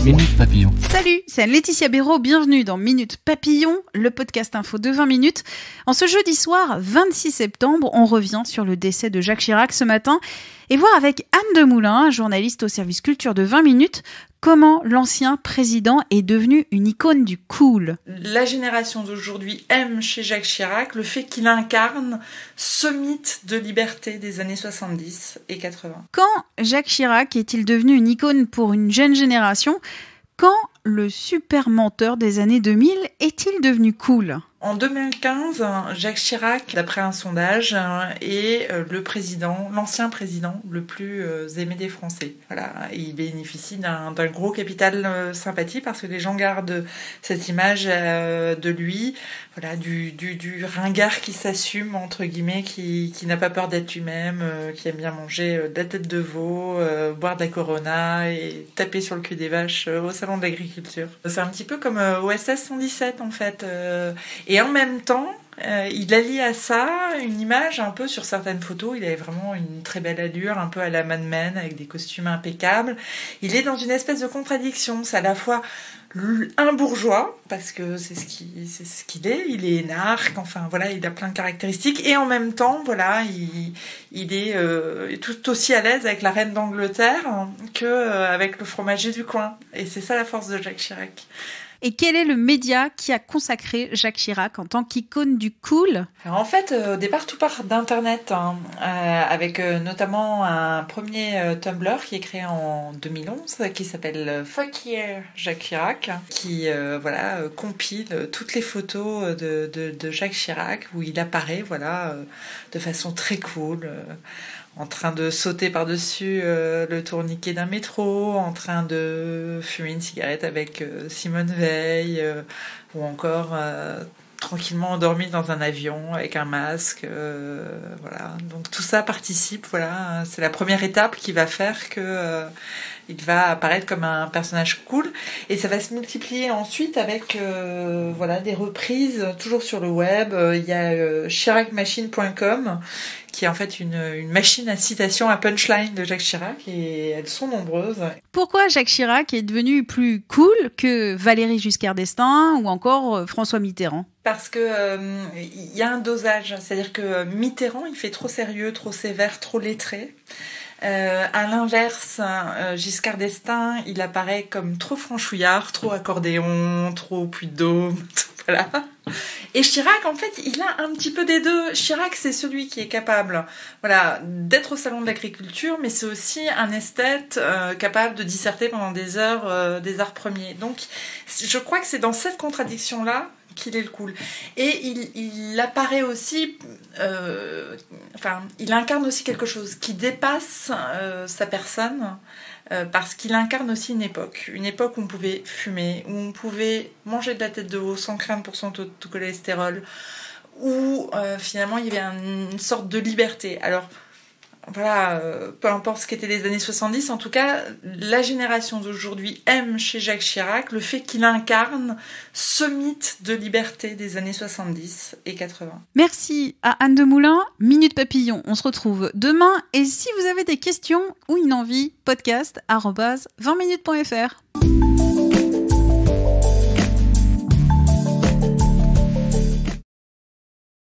Minute Papillon. Salut, c'est Anne-Laetitia Béraud, bienvenue dans Minute Papillon, le podcast info de 20 minutes. En ce jeudi soir, 26 septembre, on revient sur le décès de Jacques Chirac ce matin et voir avec Anne Demoulin, journaliste au service culture de 20 minutes, comment l'ancien président est devenu une icône du cool. La génération d'aujourd'hui aime chez Jacques Chirac le fait qu'il incarne ce mythe de liberté des années 70 et 80. Quand Jacques Chirac est-il devenu une icône pour une jeune génération ? Quand le super menteur des années 2000 est-il devenu cool ? En 2015, Jacques Chirac, d'après un sondage, est l'ancien président le plus aimé des Français. Voilà, il bénéficie d'un gros capital sympathie parce que les gens gardent cette image de lui, voilà, du ringard qui s'assume entre guillemets, qui n'a pas peur d'être lui-même, qui aime bien manger de la tête de veau, boire de la Corona et taper sur le cul des vaches au salon de l'agriculture. C'est un petit peu comme OSS 117 en fait. Et en même temps, il allie à ça une image un peu sur certaines photos. Il avait vraiment une très belle allure, un peu à la Mad Men, avec des costumes impeccables. Il est dans une espèce de contradiction. C'est à la fois un bourgeois, parce que c'est ce qu'il est. Il est énarque, enfin voilà, il a plein de caractéristiques. Et en même temps, voilà, il est tout aussi à l'aise avec la reine d'Angleterre qu'avec le fromager du coin. Et c'est ça la force de Jacques Chirac. Et quel est le média qui a consacré Jacques Chirac en tant qu'icône du cool ? Alors en fait, au départ, tout part d'Internet, avec notamment un premier Tumblr qui est créé en 2011, qui s'appelle Fuck Yeah Jacques Chirac, qui compile toutes les photos de Jacques Chirac où il apparaît, de façon très cool. En train de sauter par-dessus le tourniquet d'un métro, en train de fumer une cigarette avec Simone Veil, ou encore tranquillement endormi dans un avion avec un masque. Donc tout ça participe, c'est la première étape qui va faire que il va apparaître comme un personnage cool, et ça va se multiplier ensuite avec des reprises toujours sur le web. Il y a chiracmachine.com qui est en fait une machine à citation, à punchline de Jacques Chirac, et elles sont nombreuses. Pourquoi Jacques Chirac est devenu plus cool que Valéry Giscard d'Estaing ou encore François Mitterrand ? Parce que y a un dosage, c'est-à-dire que Mitterrand, il fait trop sérieux, trop sévère, trop lettré. À l'inverse, Giscard d'Estaing, il apparaît comme trop franchouillard, trop accordéon, trop Puy-de-Dôme, voilà. Et Chirac, en fait, il a un petit peu des deux. Chirac, c'est celui qui est capable, d'être au salon de l'agriculture, mais c'est aussi un esthète capable de disserter pendant des heures des arts premiers. Donc, je crois que c'est dans cette contradiction-là qu'il est le cool. Et il apparaît aussi, il incarne aussi quelque chose qui dépasse sa personne, parce qu'il incarne aussi une époque où on pouvait fumer, où on pouvait manger de la tête de veau sans craindre pour son taux de cholestérol, où finalement il y avait une sorte de liberté. Alors peu importe ce qu'étaient les années 70, en tout cas, la génération d'aujourd'hui aime chez Jacques Chirac le fait qu'il incarne ce mythe de liberté des années 70 et 80. Merci à Anne Demoulin. Minute Papillon, on se retrouve demain. Et si vous avez des questions ou une envie, podcast@20minutes.fr.